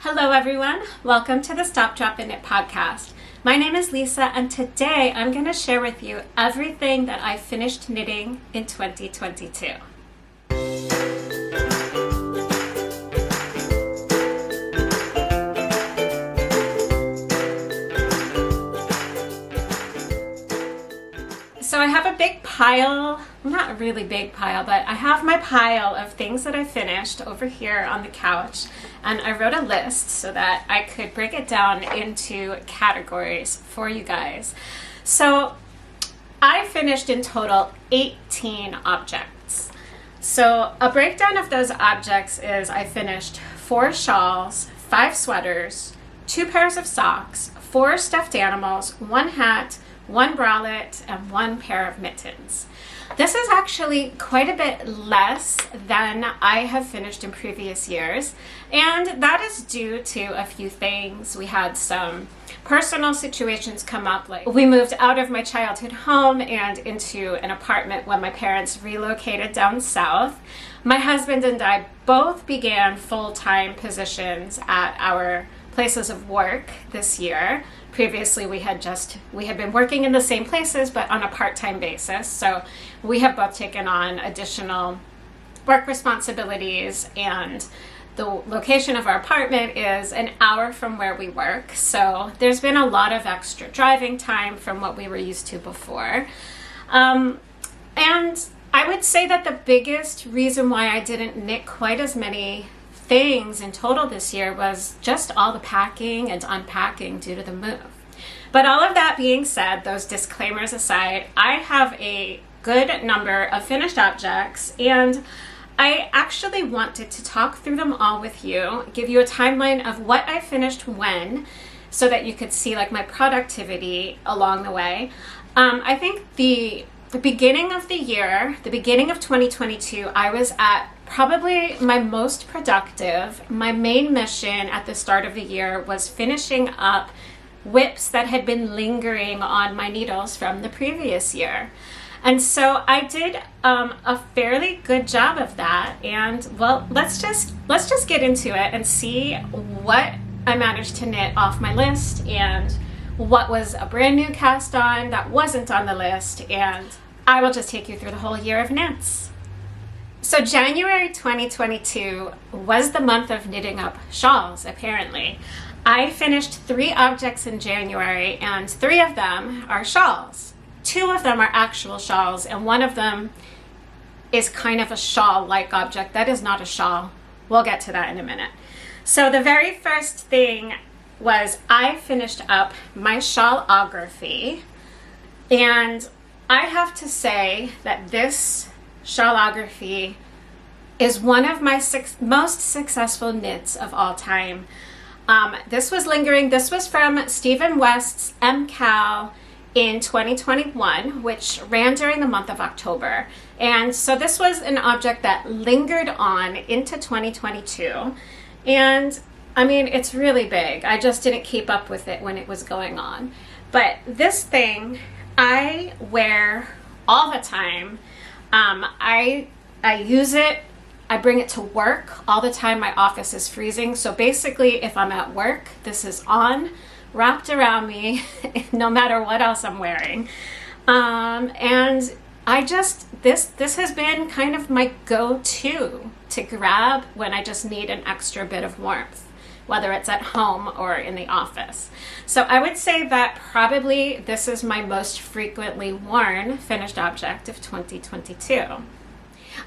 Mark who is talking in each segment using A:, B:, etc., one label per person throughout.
A: Hello everyone, welcome to the Stop, Drop, and Knit podcast. My name is Lisa and today I'm going to share with you everything that I finished knitting in 2022. So I have a big pile, not a really big pile, but I have my pile of things that I finished over here on the couch, and I wrote a list so that I could break it down into categories for you guys. So I finished in total 18 objects. So a breakdown of those objects is I finished 4 shawls, 5 sweaters, 2 pairs of socks, 4 stuffed animals, 1 hat, 1 bralette, and 1 pair of mittens. This is actually quite a bit less than I have finished in previous years, and that is due to a few things. We had some personal situations come up, like we moved out of my childhood home and into an apartment when my parents relocated down south. My husband and I both began full-time positions at our places of work this year. Previously, we had been working in the same places, but on a part-time basis. So we have both taken on additional work responsibilities, and the location of our apartment is an hour from where we work. So there's been a lot of extra driving time from what we were used to before. And I would say that the biggest reason why I didn't knit quite as many things in total this year was just all the packing and unpacking due to the move. But all of that being said, those disclaimers aside, I have a good number of finished objects, and I actually wanted to talk through them all with you, give you a timeline of what I finished when, so that you could see like my productivity along the way. I think the beginning of the year, the beginning of 2022, I was at probably my most productive. My main mission at the start of the year was finishing up whips that had been lingering on my needles from the previous year. And so I did a fairly good job of that. And well, let's just get into it and see what I managed to knit off my list and what was a brand new cast on that wasn't on the list. And I will just take you through the whole year of knits. So January 2022 was the month of knitting up shawls, apparently. I finished 3 objects in January, and 3 of them are shawls. 2 of them are actual shawls, and 1 of them is kind of a shawl-like object. That is not a shawl. We'll get to that in a minute. So the very first thing was I finished up my Shawlography, and I have to say that this Shawlography is one of my most successful knits of all time. This was lingering. This was from Stephen West's MCAL in 2021, which ran during the month of October. And so this was an object that lingered on into 2022. And I mean, it's really big. I just didn't keep up with it when it was going on. But this thing I wear all the time. I use it. I bring it to work all the time. My office is freezing. So basically, if I'm at work, this is on, wrapped around me, no matter what else I'm wearing. And I just, this has been kind of my go-to to grab when I just need an extra bit of warmth, whether it's at home or in the office. So I would say that probably this is my most frequently worn finished object of 2022.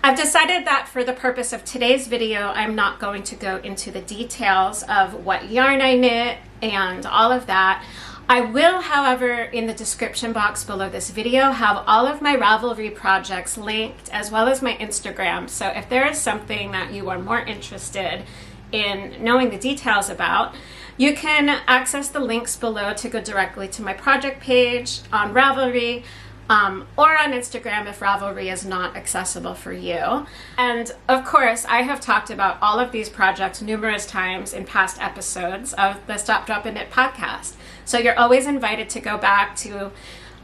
A: I've decided that for the purpose of today's video, I'm not going to go into the details of what yarn I knit and all of that. I will, however, in the description box below this video, have all of my Ravelry projects linked, as well as my Instagram. So if there is something that you are more interested in knowing the details about, you can access the links below to go directly to my project page on Ravelry, or on Instagram if Ravelry is not accessible for you. And of course, I have talked about all of these projects numerous times in past episodes of the Stop, Drop, and Knit podcast. So you're always invited to go back to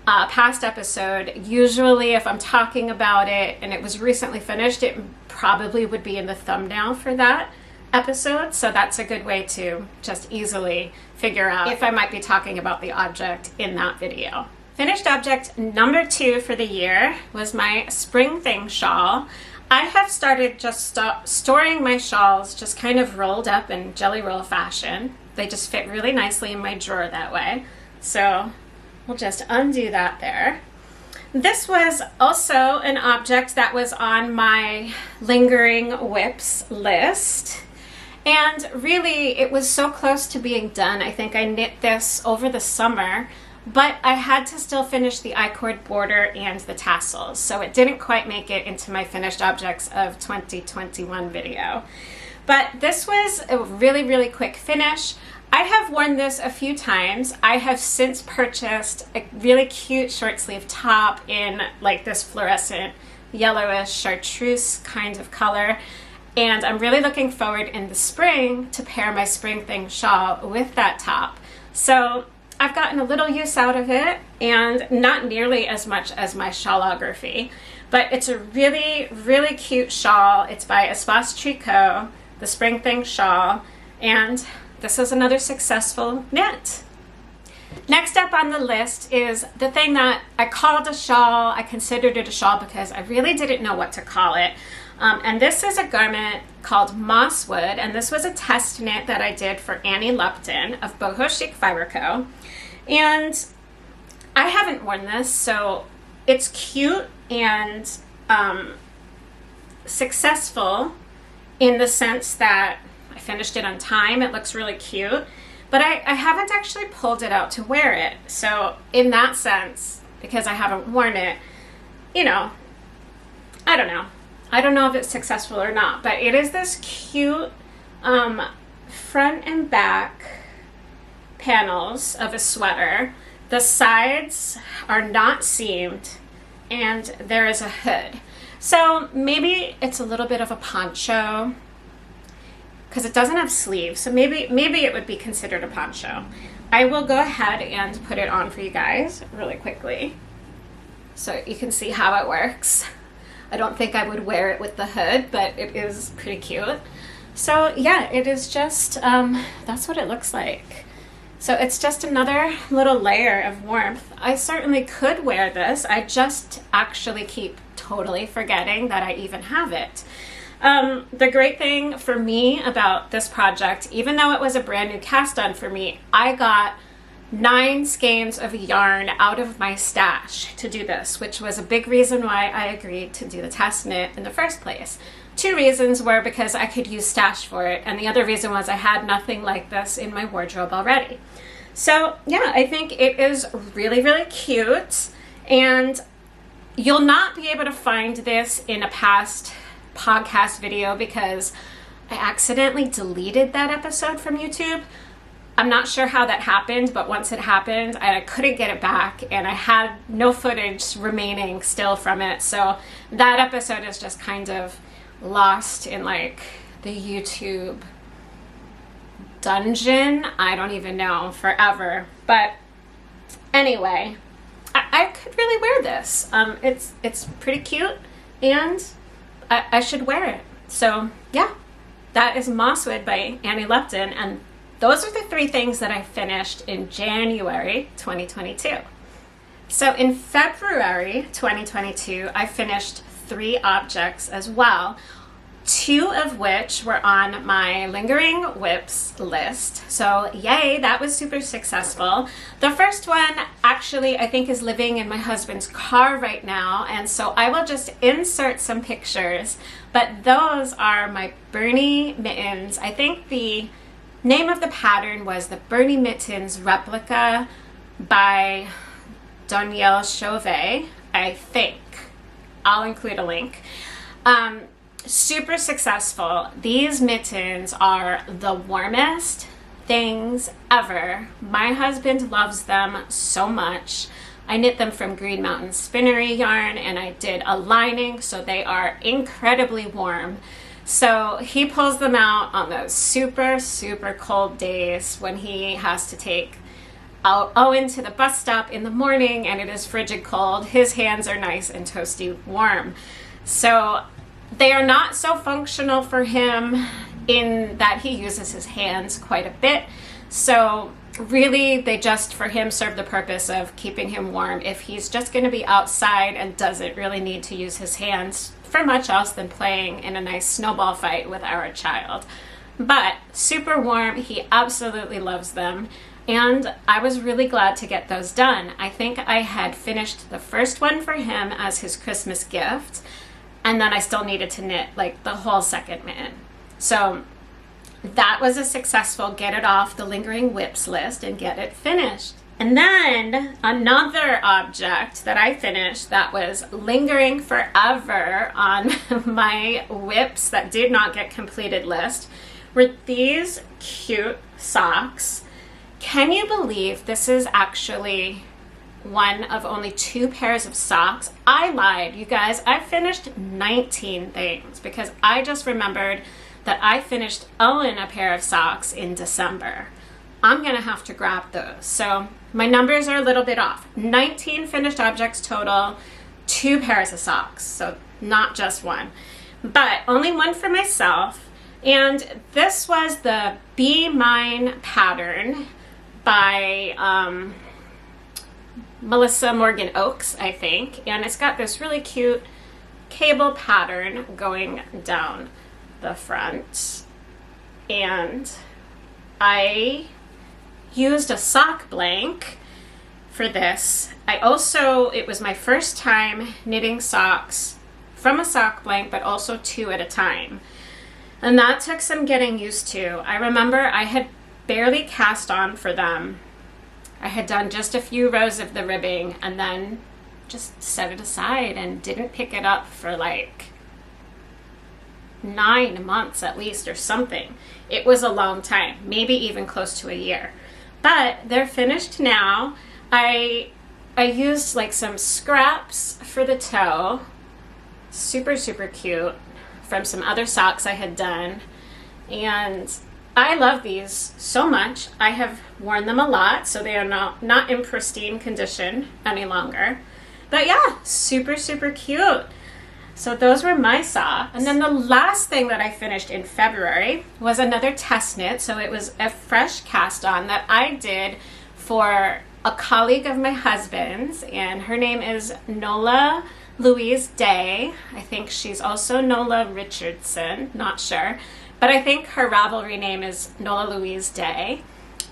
A: a past episode. Usually if I'm talking about it and it was recently finished, it probably would be in the thumbnail for that episode, so that's a good way to just easily figure out if I might be talking about the object in that video. Finished object number 2 for the year was my spring thing shawl. I have started just storing my shawls just kind of rolled up in jelly roll fashion. They just fit really nicely in my drawer that way. So we'll just undo that there. This was also an object that was on my lingering whips list. And really, it was so close to being done. I think I knit this over the summer, but I had to still finish the I-cord border and the tassels, so it didn't quite make it into my finished objects of 2021 video. But this was a really, really quick finish. I have worn this a few times. I have since purchased a really cute short sleeve top in like this fluorescent yellowish chartreuse kind of color. And I'm really looking forward in the spring to pair my spring thing shawl with that top. So I've gotten a little use out of it, and not nearly as much as my Shawlography, but it's a really, really cute shawl. It's by Espace Tricot, the spring thing shawl, and this is another successful knit. Next up on the list is the thing that I called a shawl. I considered it a shawl because I really didn't know what to call it. And this is a garment called Mosswood, and this was a test knit that I did for Annie Lupton of Boho Chic Fiber Co. And I haven't worn this, so it's cute and successful in the sense that I finished it on time. It looks really cute, but I haven't actually pulled it out to wear it. So in that sense, because I haven't worn it, you know, I don't know. I don't know if it's successful or not, but it is this cute front and back panels of a sweater. The sides are not seamed, and there is a hood. So maybe it's a little bit of a poncho because it doesn't have sleeves. So maybe it would be considered a poncho. I will go ahead and put it on for you guys really quickly so you can see how it works. I don't think I would wear it with the hood, but it is pretty cute. So yeah, it is just, that's what it looks like. So it's just another little layer of warmth. I certainly could wear this. I just actually keep totally forgetting that I even have it. The great thing for me about this project, even though it was a brand new cast on for me, I got 9 skeins of yarn out of my stash to do this, which was a big reason why I agreed to do the test knit in the first place. 2 reasons were because I could use stash for it, and the other reason was I had nothing like this in my wardrobe already. So yeah, I think it is really, really cute, and you'll not be able to find this in a past podcast video because I accidentally deleted that episode from YouTube. I'm not sure how that happened, but once it happened, I couldn't get it back, and I had no footage remaining still from it. So that episode is just kind of lost in like the YouTube dungeon. I don't even know, forever. But anyway, I could really wear this. It's pretty cute, and I should wear it. So yeah, that is Mosswood by Annie Lupton, and those are the 3 things that I finished in January 2022. So in February 2022, I finished 3 objects as well, 2 of which were on my lingering whips list. So yay, that was super successful. The first one actually I think is living in my husband's car right now, and so I will just insert some pictures, but those are my Bernie mittens. I think the name of the pattern was the Bernie Mittens Replica by Donielle Showvay, I think. I'll include a link. Super successful. These mittens are the warmest things ever. My husband loves them so much. I knit them from Green Mountain Spinnery yarn, and I did a lining, so they are incredibly warm. So he pulls them out on those super, super cold days when he has to take Owen to the bus stop in the morning and it is frigid cold. His hands are nice and toasty warm. So they are not so functional for him in that he uses his hands quite a bit. So really, they just, for him, serve the purpose of keeping him warm if he's just going to be outside and doesn't really need to use his hands for much else than playing in a nice snowball fight with our child. But super warm, he absolutely loves them. And I was really glad to get those done. I think I had finished the first one for him as his Christmas gift, and then I still needed to knit like the whole second mitten. So that was a successful get it off the lingering whips list and get it finished. And then another object that I finished that was lingering forever on my whips that did not get completed list were these cute socks. Can you believe this is actually one of only 2 pairs of socks? I lied, you guys. I finished 19 things because I just remembered that I finished Owen a pair of socks in December. I'm gonna have to grab those. So my numbers are a little bit off. 19 finished objects total, 2 pairs of socks. So not just one, but only one for myself. And this was the Be Mine pattern by Melissa Morgan Oakes, I think. And it's got this really cute cable pattern going down the front. And I used a sock blank for this. It was my first time knitting socks from a sock blank, but also 2 at a time. And that took some getting used to. I remember I had barely cast on for them. I had done just a few rows of the ribbing and then just set it aside and didn't pick it up for like 9 months at least or something. It was a long time, maybe even close to a year. But they're finished now. I used like some scraps for the toe. Super, super cute, from some other socks I had done. And I love these so much. I have worn them a lot, so they are not in pristine condition any longer. But yeah, super, super cute. So those were my socks. And then the last thing that I finished in February was another test knit. So it was a fresh cast on that I did for a colleague of my husband's, and her name is Nola Louise Day. I think she's also Nola Richardson, not sure. But I think her Ravelry name is Nola Louise Day.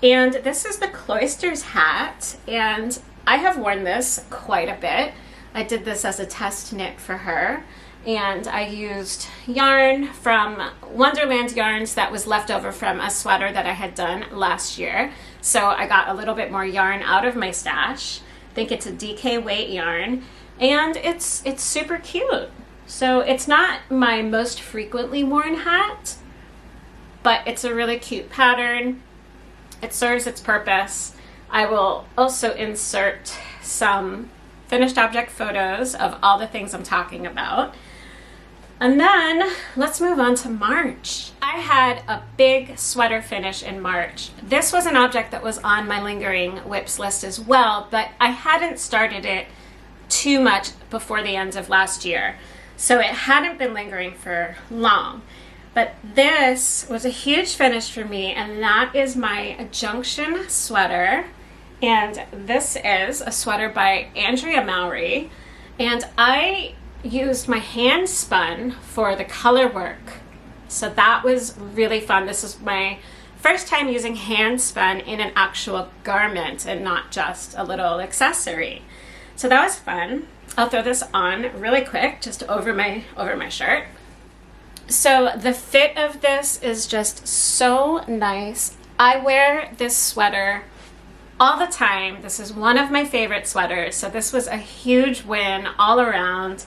A: And this is the Cloisters hat, and I have worn this quite a bit. I did this as a test knit for her, and I used yarn from Wonderland yarns that was left over from a sweater that I had done last year. So I got a little bit more yarn out of my stash. I think it's a DK weight yarn, and it's super cute. So it's not my most frequently worn hat, but it's a really cute pattern. It serves its purpose. I will also insert some finished object photos of all the things I'm talking about. And then let's move on to March. I had a big sweater finish in March. This was an object that was on my lingering whips list as well, but I hadn't started it too much before the end of last year, so it hadn't been lingering for long. But this was a huge finish for me, and that is my Junction sweater. And this is a sweater by Andrea Mowry, and I used my hand spun for the color work. So that was really fun. This is my first time using hand spun in an actual garment and not just a little accessory. So that was fun. I'll throw this on really quick, just over my shirt. So the fit of this is just so nice. I wear this sweater all the time. This is one of my favorite sweaters, so this was a huge win all around.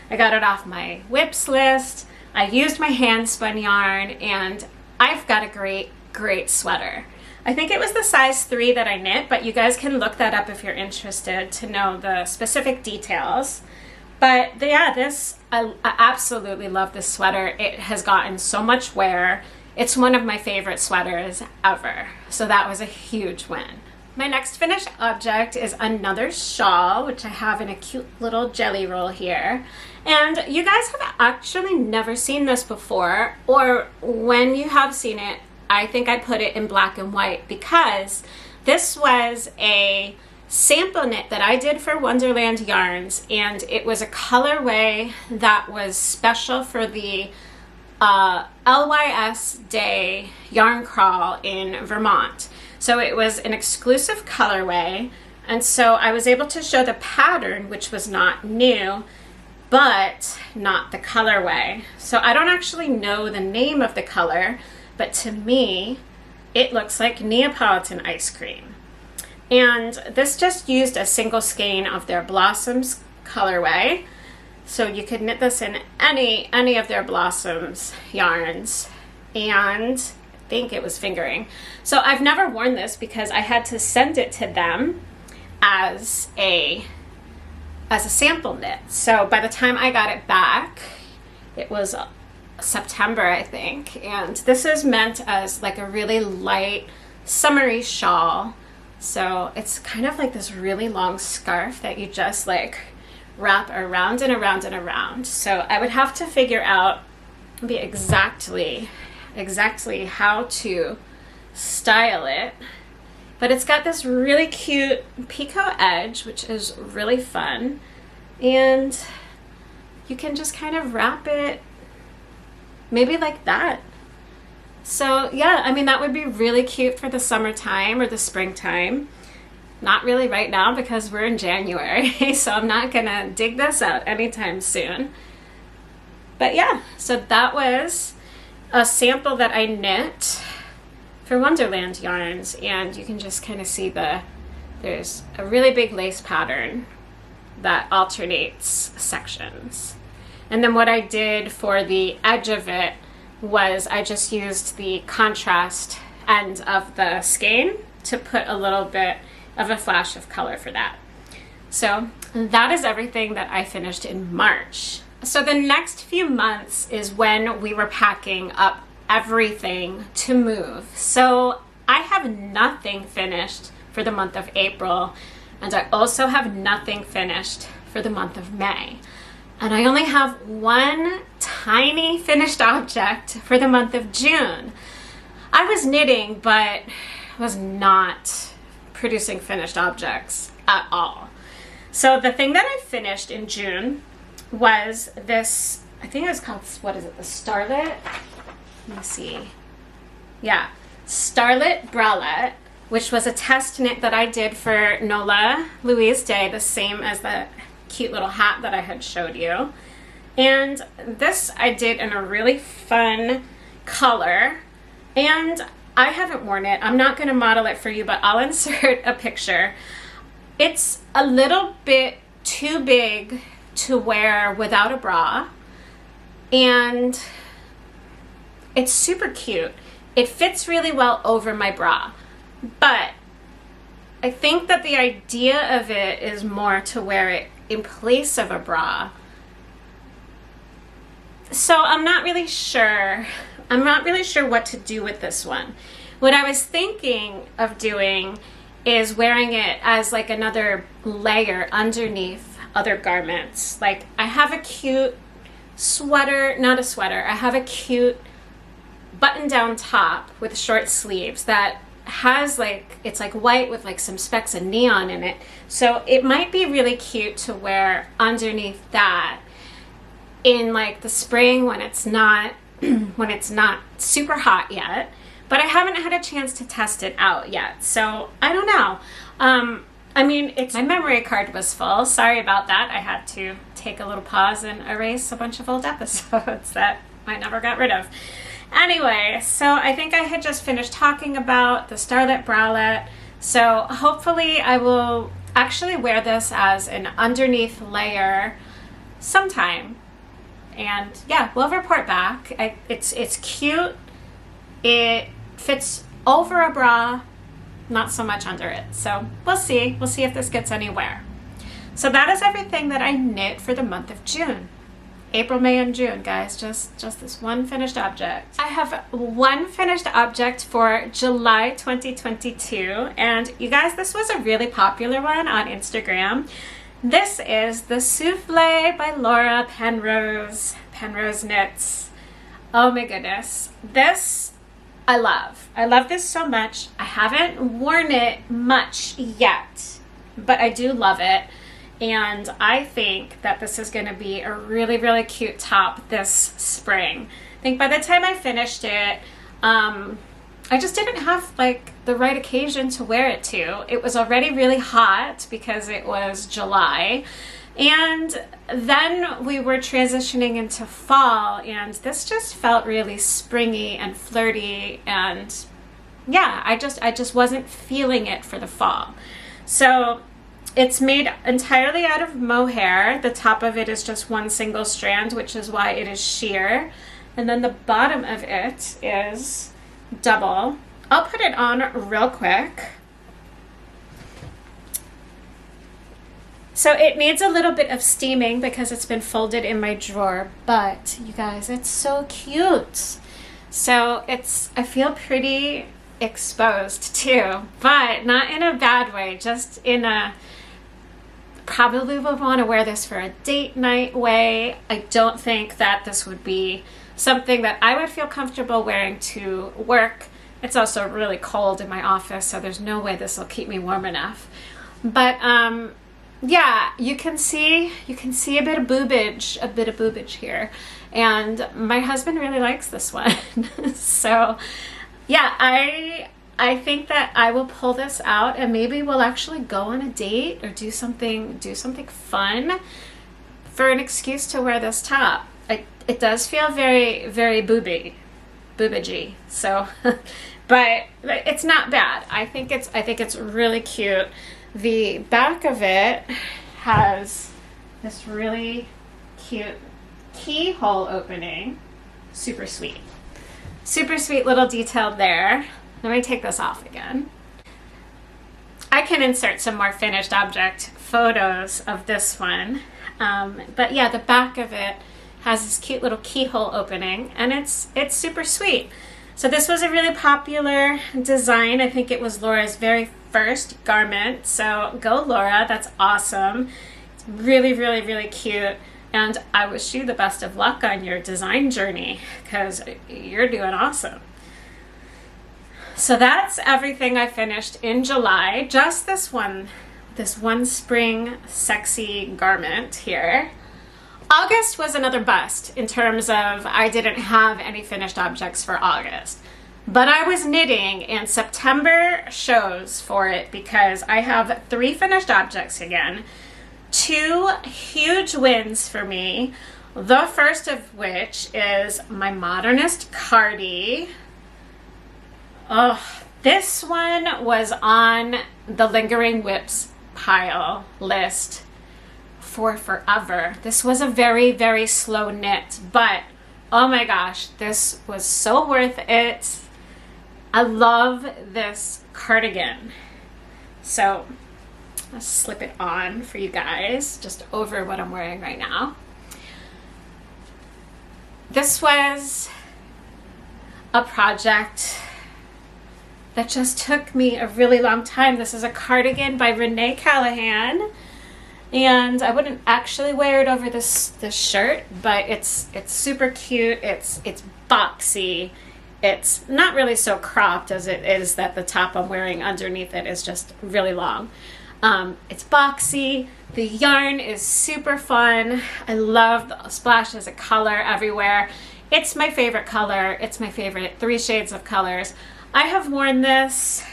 A: I got it off my whips list. I used my hand spun yarn, and I've got a great sweater. I think it was the size 3 that I knit, but you guys can look that up if you're interested to know the specific details. But yeah, I absolutely love this sweater. It has gotten so much wear. It's one of my favorite sweaters ever. So that was a huge win. My next finished object is another shawl, which I have in a cute little jelly roll here. And you guys have actually never seen this before, or when you have seen it, I think I put it in black and white because this was a sample knit that I did for Wonderland Yarns, and it was a colorway that was special for the LYS Day yarn crawl in Vermont. So it was an exclusive colorway, and so I was able to show the pattern, which was not new, but not the colorway. So I don't actually know the name of the color, but to me, it looks like Neapolitan ice cream. And this just used a single skein of their Blossoms colorway. So you could knit this in any of their Blossoms yarns. And I think it was fingering. So I've never worn this because I had to send it to them as a sample knit. So by the time I got it back, it was September, I think. And this is meant as like a really light summery shawl. So it's kind of like this really long scarf that you just like wrap around and around and around. So I would have to figure out exactly how to style it. But it's got this really cute picot edge, which is really fun. And you can just kind of wrap it maybe like that. So yeah, I mean, that would be really cute for the summertime or the springtime. Not really right now because we're in January, so I'm not gonna dig this out anytime soon. But yeah, so that was a sample that I knit for Wonderland Yarns, and you can just kind of see there's a really big lace pattern that alternates sections. And then what I did for the edge of it was I just used the contrast end of the skein to put a little bit of a flash of color for that. So that is everything that I finished in March. So the next few months is when we were packing up everything to move. So I have nothing finished for the month of April, and I also have nothing finished for the month of May. And I only have one tiny finished object for the month of June. I was knitting, but was not producing finished objects at all. So the thing that I finished in June was this, I think it was called, what is it, the Starlet? Let me see. Yeah, Starlet Bralette, which was a test knit that I did for Nola, Louise Day, the same as the cute little hat that I had showed you. And this I did in a really fun color, and I haven't worn it. I'm not going to model it for you, but I'll insert a picture. It's a little bit too big to wear without a bra, and it's super cute. It fits really well over my bra, but I think that the idea of it is more to wear it in place of a bra. So I'm not really sure what to do with this one. What I was thinking of doing is wearing it as like another layer underneath other garments. Like I have a cute sweater, not a sweater, I have a cute button-down top with short sleeves that has like, it's like white with like some specks of neon in it. So it might be really cute to wear underneath that in like the spring when it's not when it's not super hot yet. But I haven't had a chance to test it out yet, so I don't know. I mean, my memory card was full. Sorry about that. I had to take a little pause and erase a bunch of old episodes that I never got rid of. Anyway, so I think I had just finished talking about the Starlet Bralette. So hopefully I will actually wear this as an underneath layer sometime. And yeah, we'll report back. It's cute. It fits over a bra, not so much under it. So we'll see. We'll see if this gets anywhere. So that is everything that I knit for the month of June. April, May, and June, guys. Just this one finished object. I have one finished object for July 2022, and you guys, this was a really popular one on Instagram. This is the Souffle by Laura Penrose Knits. Oh my goodness. This I love. I love this so much. I haven't worn it much yet, but I do love it. And I think that this is going to be a really, really cute top this spring. I think by the time I finished it, I just didn't have like the right occasion to wear it to. It was already really hot because it was July. And then we were transitioning into fall, and this just felt really springy and flirty, and yeah, I just wasn't feeling it for the fall. So it's made entirely out of mohair. The top of it is just one single strand, which is why it is sheer. And then the bottom of it is double. I'll put it on real quick. So it needs a little bit of steaming because it's been folded in my drawer, but you guys, it's so cute. So I feel pretty exposed too, but not in a bad way, just in a, probably would want to wear this for a date night way. I don't think that this would be something that I would feel comfortable wearing to work. It's also really cold in my office, so there's no way this will keep me warm enough. But yeah, you can see a bit of boobage here, and my husband really likes this one. So yeah, I think that I will pull this out, and maybe we'll actually go on a date or do something fun for an excuse to wear this top. It does feel very, very boobagey. So, but it's not bad. I think it's really cute. The back of it has this really cute keyhole opening. Super sweet. Super sweet little detail there. Let me take this off again. I can insert some more finished object photos of this one. But yeah, the back of it has this cute little keyhole opening, and it's super sweet. So this was a really popular design. I think it was Laura's very first garment. So go Laura, that's awesome. It's really, really, really cute. And I wish you the best of luck on your design journey, because you're doing awesome. So that's everything I finished in July. Just this one spring sexy garment here. August was another bust in terms of I didn't have any finished objects for August. But I was knitting, and September shows for it because I have 3 finished objects again. 2 huge wins for me. The first of which is my Modernist Cardi. Oh, this one was on the Lingering Whips pile list for forever. This was a very, very slow knit, but oh my gosh, this was so worth it. I love this cardigan. So let's slip it on for you guys, just over what I'm wearing right now. This was a project that just took me a really long time. This is a cardigan by Renee Callahan. And I wouldn't actually wear it over this shirt, but it's super cute. It's boxy. It's not really so cropped as it is that the top I'm wearing underneath it is just really long. It's boxy. The yarn is super fun. I love the splashes of color everywhere. It's my favorite color. It's my favorite 3 shades of colors. I have worn this.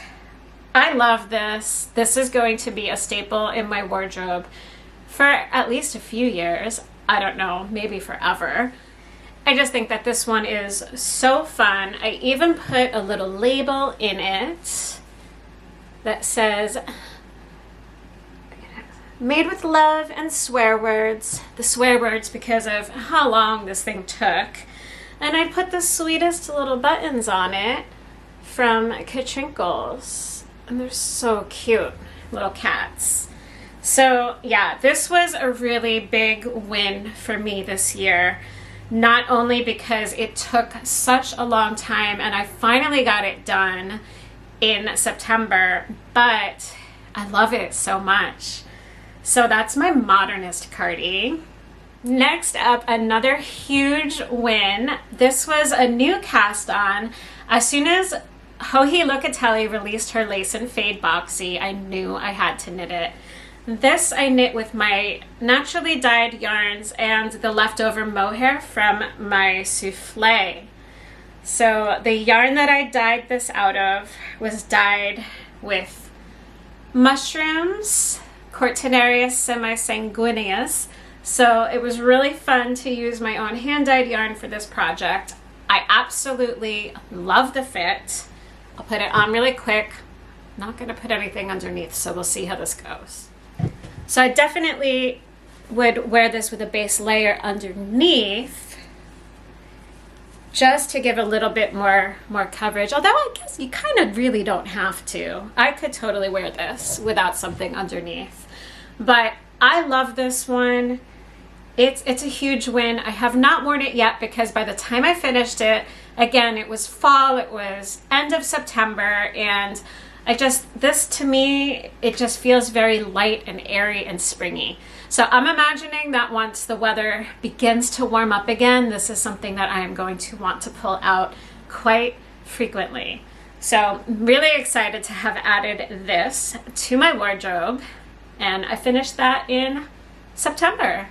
A: I love this. This is going to be a staple in my wardrobe for at least a few years. I don't know, maybe forever. I just think that this one is so fun. I even put a little label in it that says, made with love and swear words. The swear words because of how long this thing took. And I put the sweetest little buttons on it from Katrinkles. And they're so cute, little cats. So yeah, this was a really big win for me this year. Not only because it took such a long time and I finally got it done in September, but I love it so much. So that's my modernist cardi. Next up, another huge win. This was a new cast on. As soon as Joji Locatelli released her Lace and Fade boxy, I knew I had to knit it. This I knit with my naturally dyed yarns and the leftover mohair from my souffle. So the yarn that I dyed this out of was dyed with mushrooms, Cortinarius semisanguineus. So it was really fun to use my own hand-dyed yarn for this project. I absolutely love the fit. I'll put it on really quick. I'm not going to put anything underneath, so we'll see how this goes. So I definitely would wear this with a base layer underneath just to give a little bit more coverage. Although I guess you kind of really don't have to. I could totally wear this without something underneath. But I love this one. It's a huge win. I have not worn it yet because by the time I finished it, again, it was fall, it was end of September, and this to me, it just feels very light and airy and springy. So I'm imagining that once the weather begins to warm up again, this is something that I am going to want to pull out quite frequently. So I'm really excited to have added this to my wardrobe, and I finished that in September.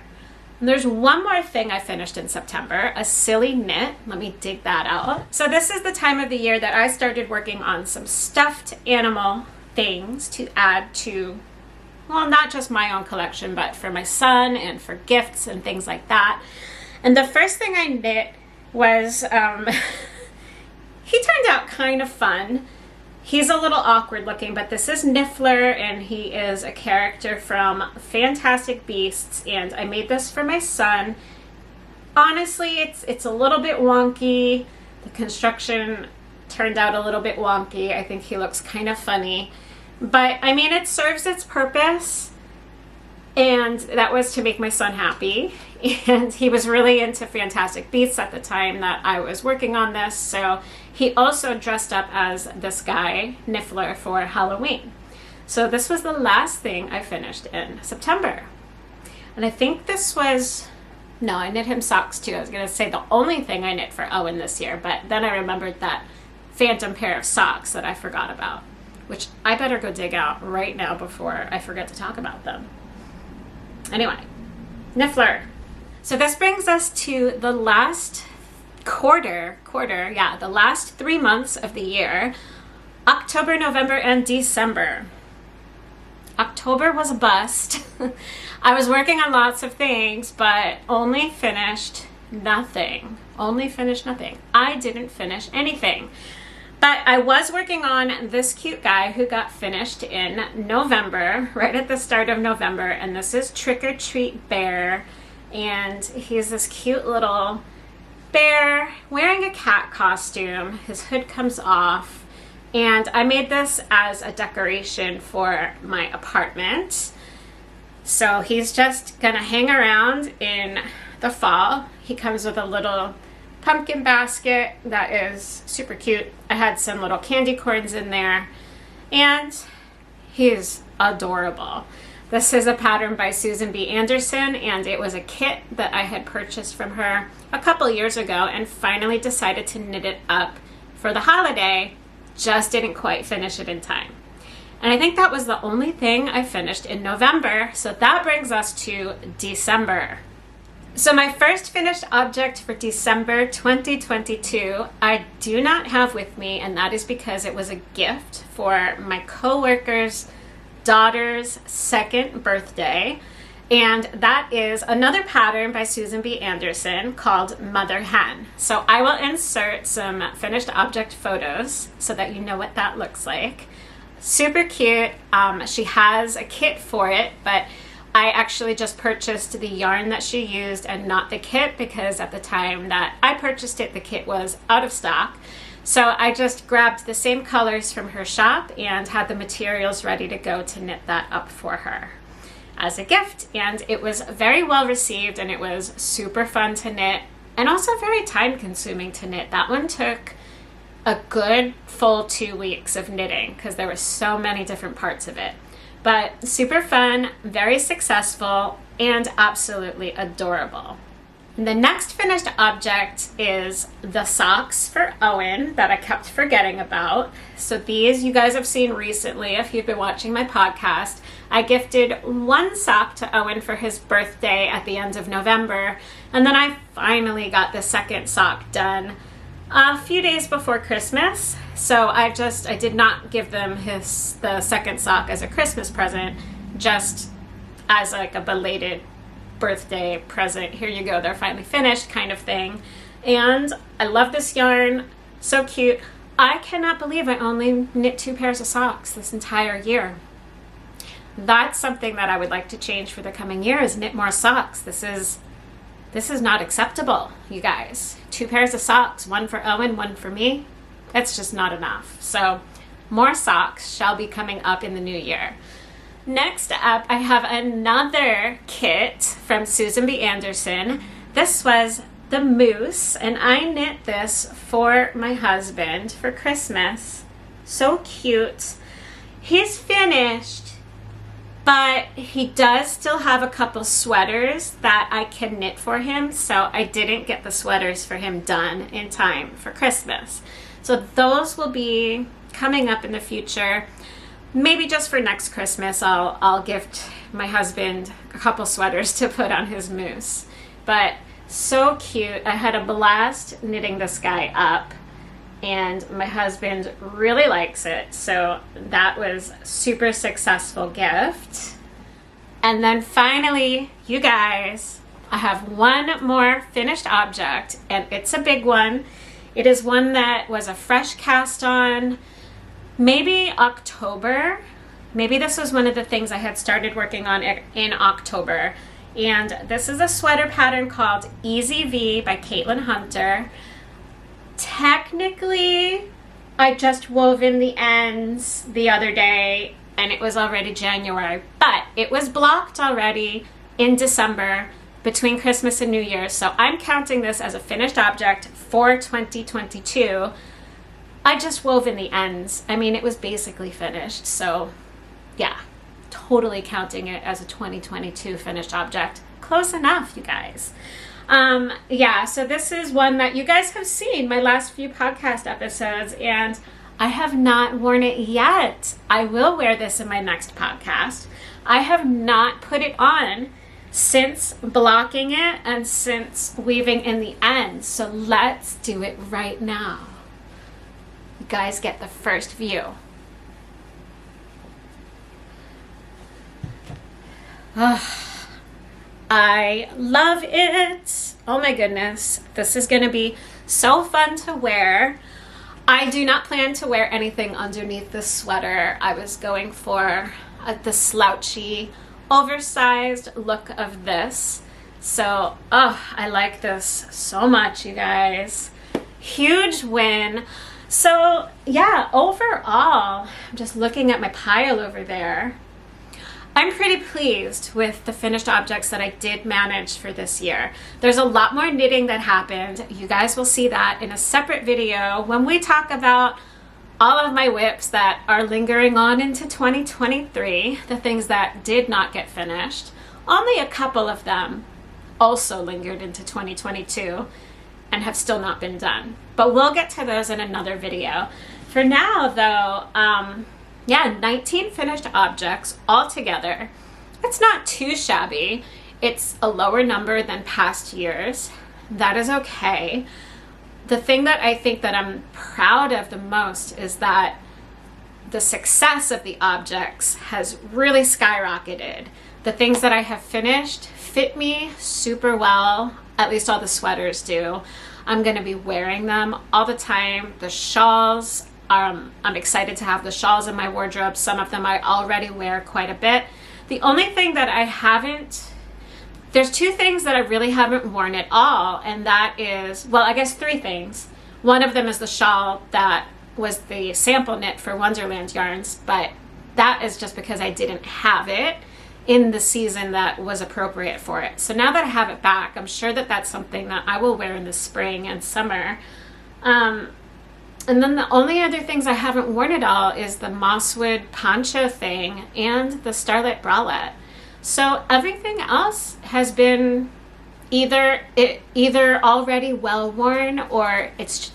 A: And there's one more thing I finished in September, a silly knit. Let me dig that out. So this is the time of the year that I started working on some stuffed animal things to add to, well, not just my own collection, but for my son and for gifts and things like that. And the first thing I knit was, he turned out kind of fun. He's a little awkward looking, but this is Niffler, and he is a character from Fantastic Beasts, and I made this for my son. Honestly, it's a little bit wonky. The construction turned out a little bit wonky. I think he looks kind of funny, but I mean, it serves its purpose, and that was to make my son happy. And he was really into Fantastic Beasts at the time that I was working on this, so he also dressed up as this guy, Niffler, for Halloween. So this was the last thing I finished in September. And I think this was, no, I knit him socks too. I was going to say the only thing I knit for Owen this year, but then I remembered that phantom pair of socks that I forgot about, which I better go dig out right now before I forget to talk about them. Anyway, Niffler. So this brings us to the last the last 3 months of the year, October, November, and December. October was a bust. I was working on lots of things, but only finished nothing. I didn't finish anything. But I was working on this cute guy who got finished in November, right at the start of November, and this is Trick or Treat Bear, and he's this cute little bear wearing a cat costume. His hood comes off, and I made this as a decoration for my apartment. So he's just gonna hang around in the fall. He comes with a little pumpkin basket that is super cute. I had some little candy corns in there, and he's adorable. This is a pattern by Susan B. Anderson, and it was a kit that I had purchased from her a couple years ago and finally decided to knit it up for the holiday. Just didn't quite finish it in time. And I think that was the only thing I finished in November, so that brings us to December. So my first finished object for December 2022, I do not have with me, and that is because it was a gift for my coworker's daughter's 2nd birthday, and that is another pattern by Susan B. Anderson called Mother Hen. So I will insert some finished object photos so that you know what that looks like. Super cute. She has a kit for it, but I actually just purchased the yarn that she used and not the kit, because at the time that I purchased it, the kit was out of stock. So I just grabbed the same colors from her shop and had the materials ready to go to knit that up for her. as a gift, and it was very well received, and it was super fun to knit and also very time consuming to knit. That one took a good full 2 weeks of knitting because there were so many different parts of it. But super fun, very successful, and absolutely adorable. The next finished object is the socks for Owen that I kept forgetting about. So these you guys have seen recently if you've been watching my podcast. I gifted one sock to Owen for his birthday at the end of November, and then I finally got the second sock done a few days before Christmas. So I did not give them the second sock as a Christmas present, just as like a belated birthday present. Here you go, they're finally finished kind of thing. And I love this yarn, so cute. I cannot believe I only knit 2 pairs of socks this entire year. That's something that I would like to change for the coming year, is knit more socks. This is not acceptable, you guys. 2 pairs of socks, one for Owen, one for me. That's just not enough. So more socks shall be coming up in the new year. Next up, I have another kit from Susan B. Anderson. This was the Moose, and I knit this for my husband for Christmas. So cute. He's finished, but he does still have a couple sweaters that I can knit for him, so I didn't get the sweaters for him done in time for Christmas. So those will be coming up in the future. Maybe just for next Christmas, I'll gift my husband a couple sweaters to put on his Moose. But so cute. I had a blast knitting this guy up, and my husband really likes it. So that was super successful gift. And then finally, you guys, I have one more finished object, and it's a big one. It is one that was a fresh cast on, maybe October. Maybe this was one of the things I had started working on in October. And this is a sweater pattern called Easy V by Caitlin Hunter. Technically, I just wove in the ends the other day and it was already January, but it was blocked already in December between Christmas and New Year's. So I'm counting this as a finished object for 2022. I just wove in the ends. I mean, it was basically finished. So yeah, totally counting it as a 2022 finished object. Close enough, you guys. Yeah, so this is one that you guys have seen my last few podcast episodes, and I have not worn it yet. I will wear this in my next podcast. I have not put it on since blocking it and since weaving in the ends. So let's do it right now. You guys get the first view. Oh, I love it. Oh my goodness. This is going to be so fun to wear. I do not plan to wear anything underneath this sweater. I was going for the slouchy, oversized look of this. So, I like this so much, you guys. Huge win. So yeah, overall, I'm just looking at my pile over there. I'm pretty pleased with the finished objects that I did manage for this year. There's a lot more knitting that happened. You guys will see that in a separate video when we talk about all of my whips that are lingering on into 2023, the things that did not get finished. Only a couple of them also lingered into 2022 and have still not been done. But we'll get to those in another video. For now, though, 19 finished objects altogether. It's not too shabby. It's a lower number than past years. That is okay. The thing that I think that I'm proud of the most is that the success of the objects has really skyrocketed. The things that I have finished fit me super well. At least all the sweaters do. I'm going to be wearing them all the time. The shawls, I'm excited to have the shawls in my wardrobe. Some of them I already wear quite a bit. The only thing that I haven't, there's two things that I really haven't worn at all, and that is, well, I guess three things. One of them is the shawl that was the sample knit for Wonderland yarns, but that is just because I didn't have it. in the season that was appropriate for it. So now that I have it back, I'm sure that that's something that I will wear in the spring and summer. And then the only other things I haven't worn at all is the Mosswood poncho thing and the Starlit bralette. So everything else has been either already well worn, or it's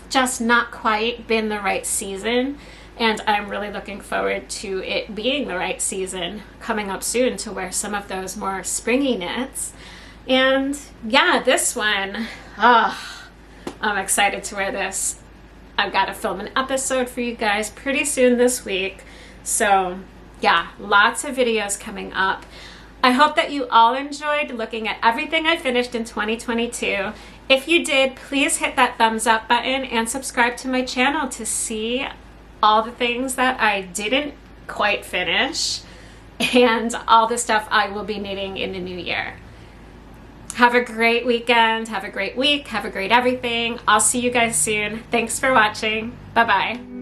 A: just not quite been the right season. And I'm really looking forward to it being the right season coming up soon to wear some of those more springy knits. And yeah, this one, I'm excited to wear this. I've got to film an episode for you guys pretty soon this week. So yeah, lots of videos coming up. I hope that you all enjoyed looking at everything I finished in 2022. If you did, please hit that thumbs up button and subscribe to my channel to see all the things that I didn't quite finish and all the stuff I will be knitting in the new year. Have a great weekend, have a great week, have a great everything. I'll see you guys soon. Thanks for watching. Bye-bye.